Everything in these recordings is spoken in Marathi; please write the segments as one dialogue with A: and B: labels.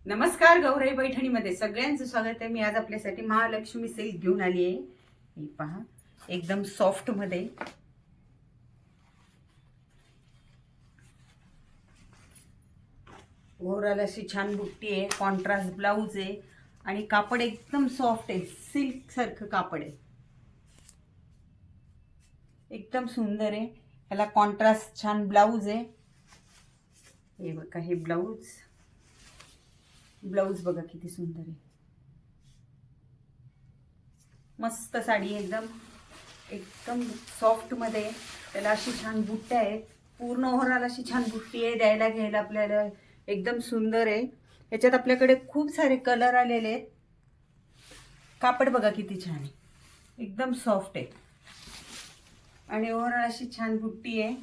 A: नमस्कार, गौराई पैठणीमध्ये सगळ्यांचं स्वागत आहे. मी आज आपल्यासाठी महालक्ष्मी सिल्क घेऊन आली आहे. हे पहा, एकदम सॉफ्ट मध्ये ओव्हरऑल अशी छान बुट्टी आहे, कॉन्ट्रास्ट ब्लाउज आहे आणि कापड एकदम सॉफ्ट आहे, सिल्क सारखं कापड आहे, एकदम सुंदर आहे. याला कॉन्ट्रास्ट छान ब्लाउज आहे. हे बघा, हे ब्लाउज बघा किती सुंदर आहे, मस्त साडी एकदम एकदम सॉफ्ट मध्ये. त्याला अशी छान बुट्ट्या आहेत, पूर्ण ओव्हरऑल अशी छान बुट्टी आहे. द्यायला घ्यायला आपल्याला एकदम सुंदर आहे. याच्यात आपल्याकडे खूप सारे कलर आलेले आहेत. कापड बघा किती छान आहे, एकदम सॉफ्ट आहे आणि ओव्हरऑल अशी छान बुट्टी आहे.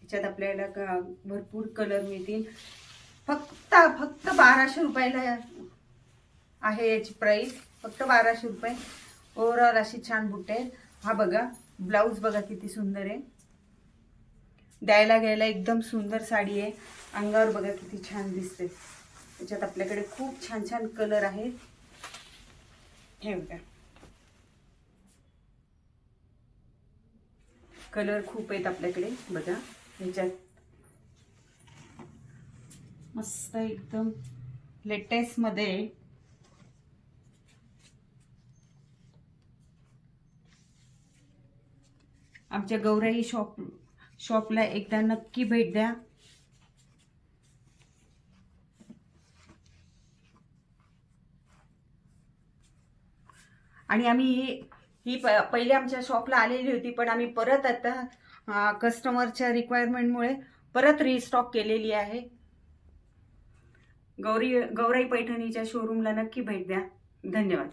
A: याच्यात आपल्याला भरपूर कलर मिळतील. फक्त 1200 रुपयाला आहे याची प्राइस, फक्त 1200 रुपये. ओव्हरऑल अशी छान बुट्टी आहे. हा बघा, ब्लाउज बघा किती सुंदर आहे. द्यायला घ्यायला एकदम सुंदर साडी आहे. अंगावर बघा किती छान दिसते. याच्यात आपल्याकडे खूप छान छान कलर आहेत. हे बघा, कलर खूप आहेत आपल्याकडे. बघा, ह्याच्यात मस्त एकदम लेटेस्ट मध्ये आमच्या गौराई शॉपला एकदा नक्की भेट द्या. आणि आम्ही ही पहिले आमच्या शॉपला आलेली होती, पण आम्ही परत आता कस्टमरच्या रिक्वायरमेंटमुळे परत रिस्टॉक केलेली आहे. गौराई पैठणीच्या शोरूमला नक्की भेट द्या. धन्यवाद.